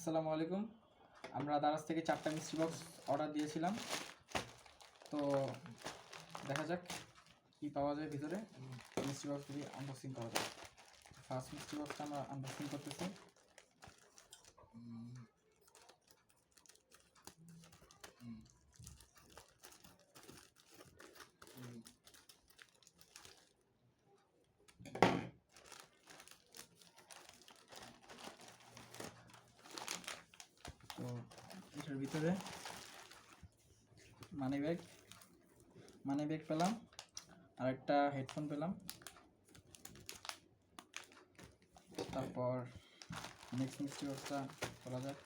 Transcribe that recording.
আসসালামু আলাইকুম। আমরা দারাজ থেকে 4টা মিষ্টি বক্স অর্ডার দিয়েছিলাম। তো দেখা যাক কি পাওয়া যায় ভিতরে। মিষ্টি বক্সগুলি আনবক্সিং করা যায়। ফার্স্ট মিষ্টি বক্সটা আমরা আনবক্সিং করতেছি। তো এটার ভিতরে মানি ব্যাগ পেলাম, আর একটা হেডফোন পেলাম। তারপর নেক্সট মিষ্টি বক্সটা খোলা যাক।